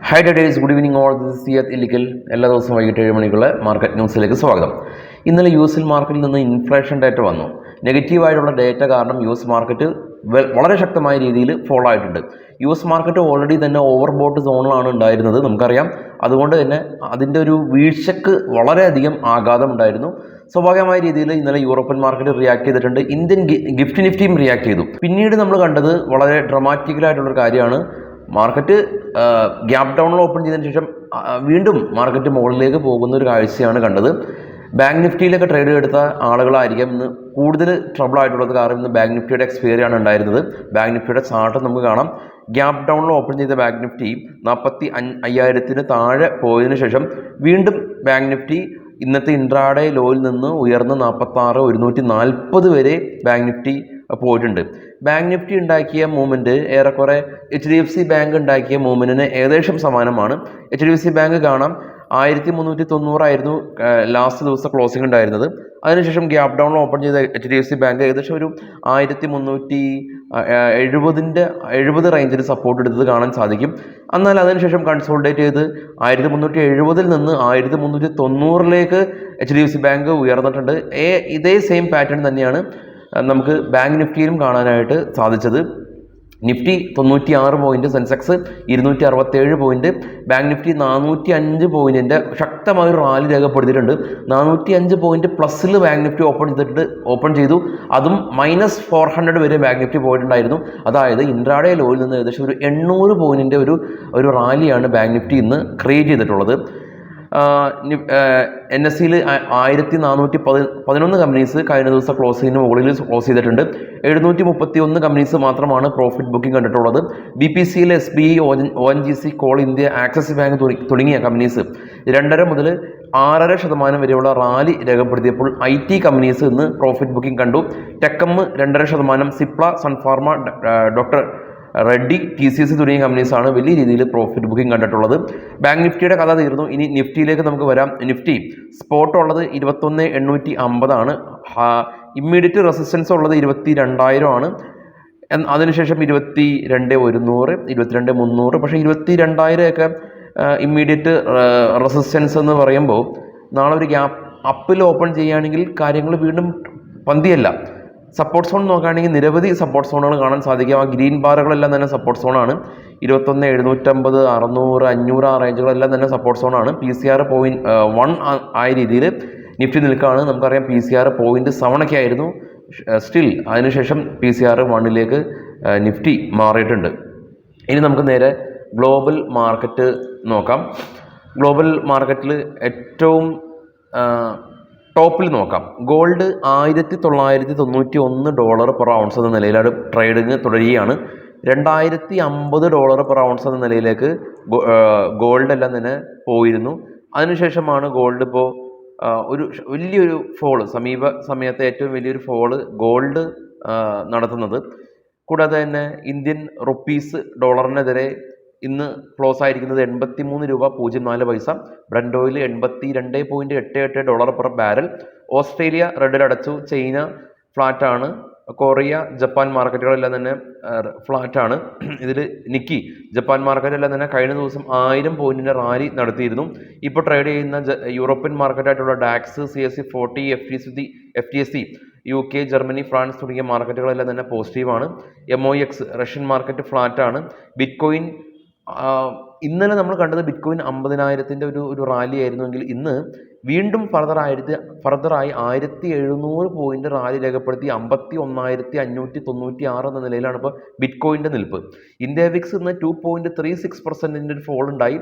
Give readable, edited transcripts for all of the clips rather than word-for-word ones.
High dears good evening all. This Siyath Illikkal. എല്ലാ ദിവസവും വൈകിട്ട് 7 മണിക്കുള്ള മാർക്കറ്റ് ന്യൂസിലേക്ക് സ്വാഗതം. ഇന്നലെ യു.എസിൽ മാർക്കറ്റിൽ നിന്ന് ഇൻഫ്ലേഷൻ ഡേറ്റ വന്നു. നെഗറ്റീവായിട്ടുള്ള ഡേറ്റ കാരണം യു.എസ് മാർക്കറ്റ് വളരെ ശക്തമായ രീതിയിൽ ഫോളോ ആയിട്ടുണ്ട്. യു.എസ് മാർക്കറ്റ് ഓൾറെഡി തന്നെ ഓവർ ബോട്ട് സോണിലാണ് ഉണ്ടായിരുന്നത്, നമുക്കറിയാം. അതുകൊണ്ട് തന്നെ അതിൻ്റെ ഒരു വീഴ്ചക്ക് വളരെയധികം ആഘാതം ഉണ്ടായിരുന്നു. സ്വാഭാവികമായ രീതിയിൽ ഇന്നലെ യൂറോപ്യൻ മാർക്കറ്റ് റിയാക്ട് ചെയ്തിട്ടുണ്ട്. ഇന്ത്യൻ ഗിഫ്റ്റ് നിഫ്റ്റിയും റിയാക്ട് ചെയ്തു. പിന്നീട് നമ്മൾ കണ്ടത് വളരെ ഡ്രമാറ്റിക്കലായിട്ടുള്ളൊരു കാര്യമാണ്. മാർക്കറ്റ് ഗ്യാപ് ഡൗണിൽ ഓപ്പൺ ചെയ്തതിന് ശേഷം വീണ്ടും മാർക്കറ്റ് മുകളിലേക്ക് പോകുന്ന ഒരു കാഴ്ചയാണ് കണ്ടത്. ബാങ്ക് നിഫ്റ്റിയിലൊക്കെ ട്രേഡ് എടുത്ത ആളുകളായിരിക്കും ഇന്ന് കൂടുതൽ ട്രബിൾ ആയിട്ടുള്ളത്. കാരണം ഇന്ന് ബാങ്ക് നിഫ്റ്റിയുടെ എക്സ്പയറി ആണ് ഉണ്ടായിരുന്നത്. ബാങ്ക് നിഫ്റ്റിയുടെ ചാർട്ട് നമുക്ക് കാണാം. ഗ്യാപ് ഡൗണിൽ ഓപ്പൺ ചെയ്ത ബാങ്ക് നിഫ്റ്റി 45,000 താഴെ പോയതിനു ശേഷം വീണ്ടും ബാങ്ക് നിഫ്റ്റി ഇന്നത്തെ ഇൻട്രാഡേ ലോയിൽ നിന്ന് ഉയർന്ന് 46,140 വരെ ബാങ്ക് നിഫ്റ്റി പോയിട്ടുണ്ട്. ബാങ്ക് നിഫ്റ്റി ഉണ്ടാക്കിയ മൂവ്മെൻറ്റ് ഏറെക്കുറെ HDFC ബാങ്ക് ഉണ്ടാക്കിയ മൂവ്മെൻറ്റിന് ഏകദേശം സമാനമാണ്. HDFC ബാങ്ക് കാണാം 1390 ലാസ്റ്റ് ദിവസം ക്ലോസിംഗ് ഉണ്ടായിരുന്നത്. അതിനുശേഷം ഗ്യാപ് ഡൗണിൽ ഓപ്പൺ ചെയ്ത HDFC ബാങ്ക് ഏകദേശം ഒരു 1370 റേഞ്ചിൽ സപ്പോർട്ട് എടുത്തത് കാണാൻ സാധിക്കും. എന്നാൽ അതിനുശേഷം കൺസോൾഡേറ്റ് ചെയ്ത് 1370 നിന്ന് 1390 HDFC ബാങ്ക് ഉയർന്നിട്ടുണ്ട്. ഇതേ സെയിം പാറ്റേൺ തന്നെയാണ് നമുക്ക് ബാങ്ക് നിഫ്റ്റിയിലും കാണാനായിട്ട് സാധിച്ചത്. Nifty 96 point, Sensex 267 point, bank Nifty 405 പോയിന്റിൻ്റെ ശക്തമായൊരു റാലി രേഖപ്പെടുത്തിയിട്ടുണ്ട്. 405 പോയിന്റ് പ്ലസ്സിൽ ബാങ്ക് നിഫ്റ്റി ഓപ്പൺ ചെയ്തു. അതും -400 വരെ ബാങ്ക് നിഫ്റ്റി പോയിട്ടുണ്ടായിരുന്നു. അതായത് ഇൻട്രാഡേ ലോയിൽ നിന്ന് ഏകദേശം ഒരു 800 പോയിന്റിൻ്റെ ഒരു റാലിയാണ് ബാങ്ക് നിഫ്റ്റി ഇന്ന് ക്രിയേറ്റ് ചെയ്തിട്ടുള്ളത്. NSEയിൽ 1411 കമ്പനീസ് കഴിഞ്ഞ ദിവസം ക്ലോസിങ്ങിന് മുകളിൽ ക്ലോസ് ചെയ്തിട്ടുണ്ട്. 731 കമ്പനീസ് മാത്രമാണ് പ്രോഫിറ്റ് ബുക്കിംഗ് കണ്ടിട്ടുള്ളത്. BPCയിൽ SBI, ONGC, call India, axis bank തുടങ്ങിയ കമ്പനീസ് 2.5 മുതൽ 6.5% വരെയുള്ള റാലി രേഖപ്പെടുത്തിയപ്പോൾ IT കമ്പനീസ് ഇന്ന് പ്രോഫിറ്റ് ബുക്കിംഗ് കണ്ടു. ടെക്കം 2.5%, സിപ്ല, സൺഫാർമ, ഡോക്ടർ റെഡ്ഡി, TCS തുടങ്ങിയ കമ്പനീസാണ് വലിയ രീതിയിൽ പ്രോഫിറ്റ് ബുക്കിംഗ് കണ്ടിട്ടുള്ളത്. ബാങ്ക് നിഫ്റ്റിയുടെ കഥ തീർന്നു. ഇനി നിഫ്റ്റിയിലേക്ക് നമുക്ക് വരാം. നിഫ്റ്റി സ്പോട്ട് ഉള്ളത് 21,850 ആണ്. ഇമ്മീഡിയറ്റ് റെസിസ്റ്റൻസ് ഉള്ളത് 22,000 ആണ്. അതിനുശേഷം 22,100, 22,300. പക്ഷേ 22,000 ഒക്കെ ഇമ്മീഡിയറ്റ് റെസിസ്റ്റൻസ് എന്ന് പറയുമ്പോൾ നാളെ ഒരു ഗ്യാപ്പ് അപ്പിൽ ഓപ്പൺ ചെയ്യുകയാണെങ്കിൽ കാര്യങ്ങൾ വീണ്ടും പന്തിയല്ല. സപ്പോർട്ട് സോൺ നോക്കുകയാണെങ്കിൽ നിരവധി സപ്പോർട്ട് സോണുകൾ കാണാൻ സാധിക്കും. ആ ഗ്രീൻ ബാറുകളെല്ലാം തന്നെ സപ്പോർട്ട് സോണാണ്. 21,750, 600, 500 ആ റേഞ്ചുകളെല്ലാം തന്നെ സപ്പോർട്ട് സോണാണ്. PCR 0.1 ആയ രീതിയിൽ നിഫ്റ്റി നിൽക്കുകയാണ്. നമുക്കറിയാം PCR 0.7 ഒക്കെ ആയിരുന്നു. സ്റ്റിൽ അതിനുശേഷം PCR 1 നിഫ്റ്റി മാറിയിട്ടുണ്ട്. ഇനി നമുക്ക് നേരെ ഗ്ലോബൽ മാർക്കറ്റ് നോക്കാം. ഗ്ലോബൽ മാർക്കറ്റിൽ ഏറ്റവും ടോപ്പിൽ നോക്കാം. ഗോൾഡ് $1,991 പെർ ഔൺസ് എന്ന നിലയിലാണ് ട്രേഡിങ് തുടരുകയാണ്. $2,050 പെർ ഔൺസ് എന്ന നിലയിലേക്ക് ഗോൾഡ് എല്ലാം തന്നെ പോയിരുന്നു. അതിനുശേഷമാണ് ഗോൾഡ് ഇപ്പോൾ ഒരു വലിയൊരു ഫോള്, സമീപ സമയത്തെ ഏറ്റവും വലിയൊരു ഫോള് ഗോൾഡ് നടത്തുന്നത്. കൂടാതെ തന്നെ ഇന്ത്യൻ റുപ്പീസ് ഡോളറിനെതിരെ ഇന്ന് ക്ലോസ് ആയിരിക്കുന്നത് 83.04 രൂപ. Brent oil $82.88 per barrel. Australia റെഡിൽ അടച്ചു. ചൈന ഫ്ലാറ്റാണ്. കൊറിയ, ജപ്പാൻ മാർക്കറ്റുകളെല്ലാം തന്നെ ഫ്ലാറ്റാണ്. ഇതിൽ നിക്കി ജപ്പാൻ മാർക്കറ്റെല്ലാം തന്നെ കഴിഞ്ഞ ദിവസം 1000 പോയിന്റിൻ്റെ റാലി നടത്തിയിരുന്നു. ഇപ്പോൾ ട്രേഡ് ചെയ്യുന്ന യൂറോപ്യൻ മാർക്കറ്റായിട്ടുള്ള DAX, CAC 40, FTSE UK, Germany, France തുടങ്ങിയ മാർക്കറ്റുകളെല്ലാം തന്നെ പോസിറ്റീവാണ്. MOX റഷ്യൻ മാർക്കറ്റ് ഫ്ലാറ്റാണ്. ബിറ്റ്കോയിൻ ഇന്നലെ നമ്മൾ കണ്ടത് ബിറ്റ്കോയിൻ 50,000 ഒരു റാലി ആയിരുന്നുവെങ്കിൽ ഇന്ന് വീണ്ടും ഫർദറായി 1,700 പോയിന്റ് റാലി രേഖപ്പെടുത്തി 51,596 എന്ന നിലയിലാണ് ഇപ്പോൾ ബിറ്റ്കോയിൻ്റെ നിൽപ്പ്. ഇന്ത്യ വിക്സ് ഇന്ന് 2.36% ഒരു ഫോൾ ഉണ്ടായി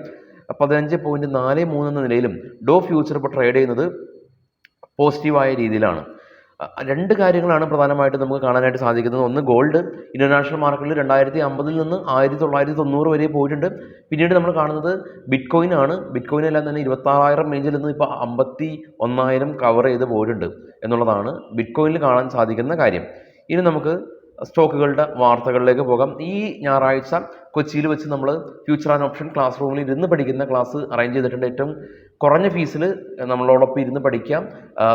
15.43 എന്ന നിലയിലും. ഡോ ഫ്യൂച്ചർ ഇപ്പോൾ ട്രേഡ് ചെയ്യുന്നത് പോസിറ്റീവായ രീതിയിലാണ്. 2 കാര്യങ്ങളാണ് പ്രധാനമായിട്ടും നമുക്ക് കാണാനായിട്ട് സാധിക്കുന്നത്. ഒന്ന്, ഗോൾഡ് ഇന്റർനാഷണൽ മാർക്കറ്റിൽ 2,050 നിന്ന് 1,990 വരെ പോയിട്ടുണ്ട്. പിന്നീട് നമ്മൾ കാണുന്നത് ബിറ്റ്കോയിൻ ആണ്. ബിറ്റ്കോയിൻ എല്ലാം തന്നെ 26,000 റേഞ്ചിൽ നിന്ന് ഇപ്പോൾ 51,000 കവർ ചെയ്ത് പോയിട്ടുണ്ട് എന്നുള്ളതാണ് ബിറ്റ്കോയിനിൽ കാണാൻ സാധിക്കുന്ന കാര്യം. ഇനി നമുക്ക് സ്റ്റോക്കുകളുടെ വാർത്തകളിലേക്ക് പോകാം. ഈ ഞായറാഴ്ച കൊച്ചിയിൽ വെച്ച് നമ്മൾ ഫ്യൂച്ചർ ആൻഡ് ഓപ്ഷൻ ക്ലാസ് റൂമിൽ ഇരുന്ന് പഠിക്കുന്ന ക്ലാസ് അറേഞ്ച് ചെയ്തിട്ടുണ്ട്. ഏറ്റവും കുറഞ്ഞ ഫീസിൽ നമ്മളോടൊപ്പം ഇരുന്ന് പഠിക്കാം,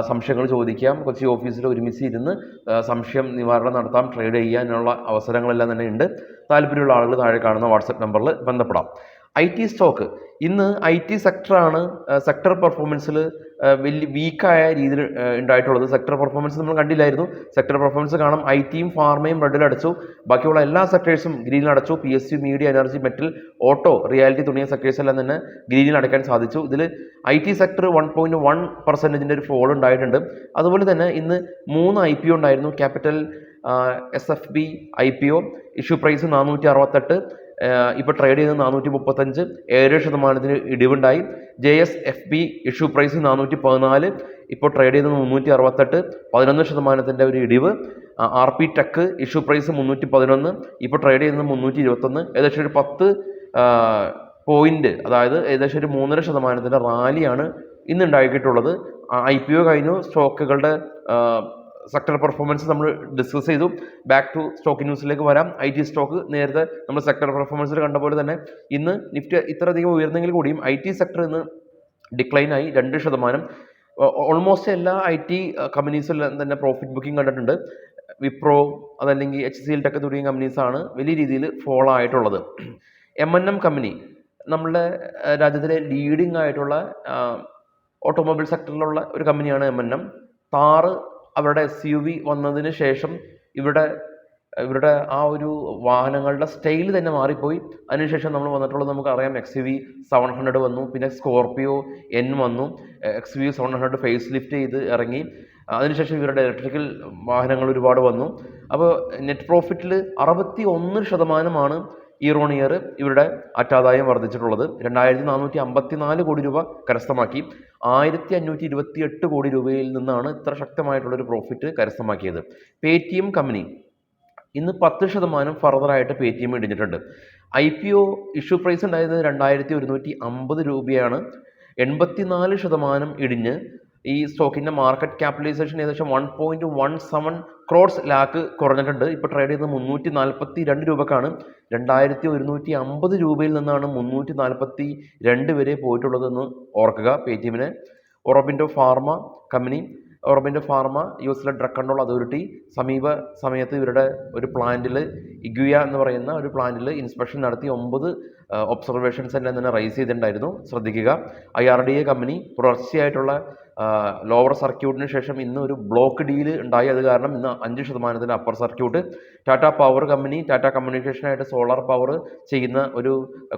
സംശയങ്ങൾ ചോദിക്കാം, കൊച്ചി ഓഫീസിൽ ഒരുമിച്ച് ഇരുന്ന് സംശയം നിവാരണം നടത്താം, ട്രേഡ് ചെയ്യാനുള്ള അവസരങ്ങളെല്ലാം തന്നെ ഉണ്ട്. താല്പര്യമുള്ള ആളുകൾ താഴെ കാണുന്ന വാട്സപ്പ് നമ്പറിൽ ബന്ധപ്പെടാം. IT സ്റ്റോക്ക് ഇന്ന് IT സെക്ടറാണ് സെക്ടർ പെർഫോമൻസിൽ വലിയ വീക്കായ രീതിയിൽ ഉണ്ടായിട്ടുള്ളത്. സെക്ടർ പെർഫോമൻസ് നമ്മൾ കണ്ടില്ലായിരുന്നു. സെക്ടർ പെർഫോമൻസ് കാണാം, IT-യും ഫാർമയും റെഡിൽ അടച്ചു, ബാക്കിയുള്ള എല്ലാ സെക്ടേഴ്സും ഗ്രീനിൽ അടച്ചു. PSU, media, energy, metal, auto, reality തുടങ്ങിയ സെക്ടേഴ്സ് എല്ലാം തന്നെ ഗ്രീനിൽ അടയ്ക്കാൻ സാധിച്ചു. ഇതിൽ IT സെക്ടർ 1.1% ഒരു ഫോൾ ഉണ്ടായിട്ടുണ്ട്. അതുപോലെ തന്നെ ഇന്ന് 3 IPO ഉണ്ടായിരുന്നു. Capital SFB IPO, issue price 468, ഇപ്പോൾ ട്രേഡ് ചെയ്യുന്നത് 435, 7% ഇടിവുണ്ടായി. JSFB ഇഷ്യൂ പ്രൈസ് 414, ഇപ്പോൾ ട്രേഡ് ചെയ്യുന്നത് 368, 11% ഒരു ഇടിവ്. RP ടെക് ഇഷ്യൂ പ്രൈസ് 311, ഇപ്പോൾ ട്രേഡ് ചെയ്യുന്നത് 321, ഏകദേശം ഒരു 10 പോയിന്റ്, അതായത് ഏകദേശം ഒരു 3.5% റാലിയാണ് ഇന്ന് ഉണ്ടാക്കിയിട്ടുള്ളത്. IPO കഴിഞ്ഞു. സ്റ്റോക്കുകളുടെ സെക്ടർ പെർഫോമൻസ് നമ്മൾ ഡിസ്കസ് ചെയ്തു. ബാക്ക് ടു സ്റ്റോക്ക് ന്യൂസിലേക്ക് വരാം. IT സ്റ്റോക്ക് നേരത്തെ നമ്മൾ സെക്ടർ പെർഫോമൻസിൽ കണ്ട പോലെ തന്നെ ഇന്ന് നിഫ്റ്റി ഇത്രയധികം ഉയർന്നെങ്കിൽ കൂടിയും IT സെക്ടർ ഇന്ന് ഡിക്ലൈൻ ആയി 2%. ഓൾമോസ്റ്റ് എല്ലാ IT കമ്പനീസിലും തന്നെ പ്രോഫിറ്റ് ബുക്കിംഗ് കണ്ടിട്ടുണ്ട്. വിപ്രോ, അതല്ലെങ്കിൽ HCL ടെക് തുടങ്ങിയ കമ്പനീസാണ് വലിയ രീതിയിൽ ഫോളോ ആയിട്ടുള്ളത്. M&M കമ്പനി നമ്മളുടെ രാജ്യത്തിലെ ലീഡിംഗ് ആയിട്ടുള്ള ഓട്ടോമൊബൈൽ സെക്ടറിലുള്ള ഒരു കമ്പനിയാണ് M&M. താർ അവരുടെ SUV വന്നതിന് ശേഷം ഇവരുടെ ആ ഒരു വാഹനങ്ങളുടെ സ്റ്റൈൽ തന്നെ മാറിപ്പോയി. അതിനുശേഷം നമ്മൾ വന്നിട്ടുള്ളത് നമുക്കറിയാം, XUV 700 വന്നു, പിന്നെ സ്കോർപിയോ N വന്നു, XUV 700 ഫേസ് ലിഫ്റ്റ് ചെയ്ത് ഇറങ്ങി. അതിനുശേഷം ഇവരുടെ ഇലക്ട്രിക്കൽ വാഹനങ്ങൾ ഒരുപാട് വന്നു. അപ്പോൾ നെറ്റ് പ്രോഫിറ്റിൽ 61% ഇയർ ഓൺ ഇയർ ഇവരുടെ അറ്റാദായം വർദ്ധിച്ചിട്ടുള്ളത്. 2454 കോടി രൂപ കരസ്ഥമാക്കി. 1528 കോടി രൂപയിൽ നിന്നാണ് ഇത്ര ശക്തമായിട്ടുള്ളൊരു പ്രോഫിറ്റ് കരസ്ഥമാക്കിയത്. പേടിഎം കമ്പനി ഇന്ന് 10% ഫർദറായിട്ട് പേടിഎം ഇടിഞ്ഞിട്ടുണ്ട്. IPO ഇഷ്യൂ പ്രൈസ് ഉണ്ടായത് 2150 രൂപയാണ്. 84% ഇടിഞ്ഞ് ഈ സ്റ്റോക്കിൻ്റെ മാർക്കറ്റ് ക്യാപിറ്റലൈസേഷൻ ഏകദേശം 1.17 ക്രോഡ്സ് ലാക്ക് കുറഞ്ഞിട്ടുണ്ട്. ഇപ്പോൾ ട്രേഡ് ചെയ്യുന്നത് 342 രൂപക്കാണ്. 2150 രൂപയിൽ നിന്നാണ് 342 വരെ പോയിട്ടുള്ളതെന്ന് ഓർക്കുക. പേടിഎമ്മിനെ Aurobindo pharma company, Aurobindo pharma US drug control authority സമീപ സമയത്ത് ഇവരുടെ ഒരു പ്ലാന്റിൽ, ഇഗ്വിയ എന്ന് പറയുന്ന ഒരു പ്ലാന്റിൽ ഇൻസ്പെക്ഷൻ നടത്തി 9 ഒബ്സർവേഷൻസ് എല്ലാം തന്നെ റൈസ് ചെയ്തിട്ടുണ്ടായിരുന്നു. ശ്രദ്ധിക്കുക. IRDA കമ്പനി തുടർച്ചയായിട്ടുള്ള ലോവർ സർക്യൂട്ടിന് ശേഷം ഇന്ന് ഒരു ബ്ലോക്ക് ഡീല് ഉണ്ടായി. അത് കാരണം ഇന്ന് 5% upper circuit. Tata power company Tata കമ്മ്യൂണിക്കേഷനായിട്ട് സോളാർ പവർ ചെയ്യുന്ന ഒരു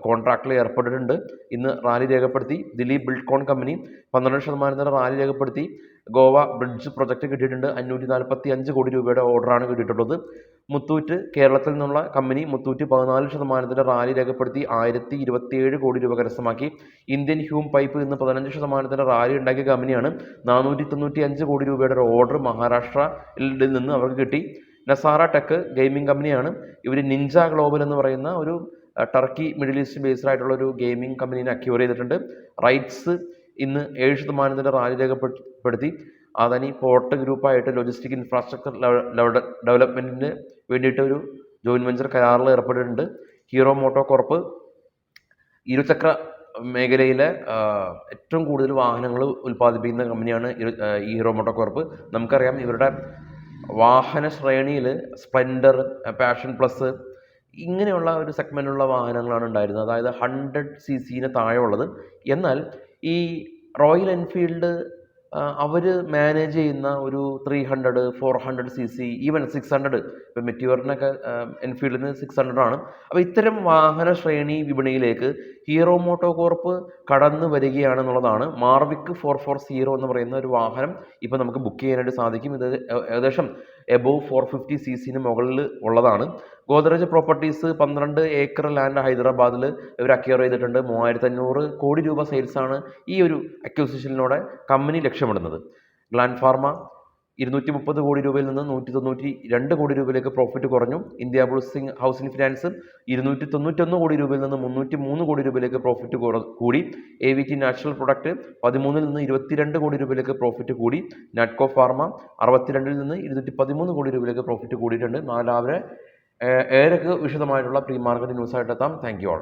കോൺട്രാക്റ്റിൽ ഏർപ്പെട്ടിട്ടുണ്ട്. ഇന്ന് റാലി രേഖപ്പെടുത്തി. ദിലീപ് ബിൽഡ്കോൺ കമ്പനി 12% റാലി രേഖപ്പെടുത്തി. ഗോവ ബ്രിഡ്ജ് പ്രൊജക്റ്റ് കിട്ടിയിട്ടുണ്ട്. 545 കോടി രൂപയുടെ ഓർഡറാണ് കിട്ടിയിട്ടുള്ളത്. മുത്തൂറ്റ് കേരളത്തിൽ നിന്നുള്ള കമ്പനി മുത്തൂറ്റ് 14% റാലി രേഖപ്പെടുത്തി 1027 കോടി രൂപ കരസ്ഥമാക്കി. ഇന്ത്യൻ ഹ്യൂം പൈപ്പ് ഇന്ന് 15% റാലി ഉണ്ടാക്കിയ കമ്പനിയാണ്. 495 കോടി രൂപയുടെ ഒരു ഓർഡർ മഹാരാഷ്ട്രയിൽ നിന്ന് അവർക്ക് കിട്ടി. നസാറ ടെക് ഗെയിമിംഗ് കമ്പനിയാണ്. ഇവർ നിഞ്ച ഗ്ലോബൽ എന്ന് പറയുന്ന ഒരു ടർക്കി മിഡിൽ ഈസ്റ്റ് ബേസ്ഡ് ആയിട്ടുള്ള ഒരു ഗെയിമിംഗ് കമ്പനീനെ അക്യൂർ ചെയ്തിട്ടുണ്ട്. റൈറ്റ്സ് ഇന്ന് 7% റാലി രേഖപ്പെടുത്തി. അദാനി പോർട്ട് ഗ്രൂപ്പായിട്ട് ലോജിസ്റ്റിക് ഇൻഫ്രാസ്ട്രക്ചർ ഡെവലപ്മെൻറ്റിന് വേണ്ടിയിട്ട് ഒരു ജോയിൻറ്റ് വെഞ്ചർ കരാറിൽ ഏർപ്പെട്ടിട്ടുണ്ട്. ഹീറോ മോട്ടോ കോർപ്പ് ഇരുചക്ര മേഖലയിലെ ഏറ്റവും കൂടുതൽ വാഹനങ്ങൾ ഉൽപ്പാദിപ്പിക്കുന്ന കമ്പനിയാണ് ഹീറോ മോട്ടോ കോർപ്പ്. നമുക്കറിയാം ഇവരുടെ വാഹന ശ്രേണിയിൽ സ്പ്ലെൻഡർ, പാഷൻ പ്ലസ് ഇങ്ങനെയുള്ള ഒരു സെഗ്മെൻറ്റുള്ള വാഹനങ്ങളാണ് ഉണ്ടായിരുന്നത്, അതായത് 100cc താഴെ ഉള്ളത്. എന്നാൽ ഈ റോയൽ എൻഫീൽഡ് അവർ മാനേജ് ചെയ്യുന്ന ഒരു 300, 400cc, ഈവൻ 600, ഇപ്പോൾ മെറ്റ്യൂറിനൊക്കെ എൻഫീൽഡിന് 600 ആണ്. അപ്പോൾ ഇത്തരം വാഹന ശ്രേണി വിപണിയിലേക്ക് ഹീറോ മോട്ടോ കോർപ്പ് കടന്നു വരികയാണെന്നുള്ളതാണ്. മാർവിക് 440 എന്ന് പറയുന്ന ഒരു വാഹനം ഇപ്പോൾ നമുക്ക് ബുക്ക് ചെയ്യാനായിട്ട് സാധിക്കും. ഇത് ഏകദേശം എബോവ് 450cc മുകളിൽ ഉള്ളതാണ്. ഗോദ്രേജ് പ്രോപ്പർട്ടീസ് 12 ഏക്കർ ലാൻഡ് ഹൈദരാബാദിൽ ഇവർ അക്വയർ ചെയ്തിട്ടുണ്ട്. 3500 കോടി രൂപ സെയിൽസാണ് ഈ ഒരു അക്വിസിഷനിലൂടെ കമ്പനി ലക്ഷ്യമിടുന്നത്. ഗ്ലാൻഡ് ഫാർമ 230 കോടി രൂപയിൽ നിന്ന് 192 കോടി രൂപയിലേക്ക് പ്രോഫിറ്റ് കുറഞ്ഞു. ഇന്ത്യ ബുൾസിംഗ് ഹൗസിംഗ് ഫിനാൻസ് 291 കോടി രൂപയിൽ നിന്ന് 303 കോടി രൂപയിലേക്ക് പ്രോഫിറ്റ് കൂടി. AVT നാച്ചുറൽ പ്രൊഡക്റ്റ് 13 നിന്ന് 22 കോടി രൂപയിലേക്ക് പ്രോഫിറ്റ് കൂടി. നാറ്റ്കോ ഫാർമ 62 നിന്ന് 213 കോടി രൂപയിലേക്ക് പ്രോഫിറ്റ് കൂടിയിട്ടുണ്ട്. നാലാവരെ ഏറെ വിശദമായിട്ടുള്ള പ്രീ മാർക്കറ്റ് ന്യൂസായിട്ട് എത്താം. Thank you all.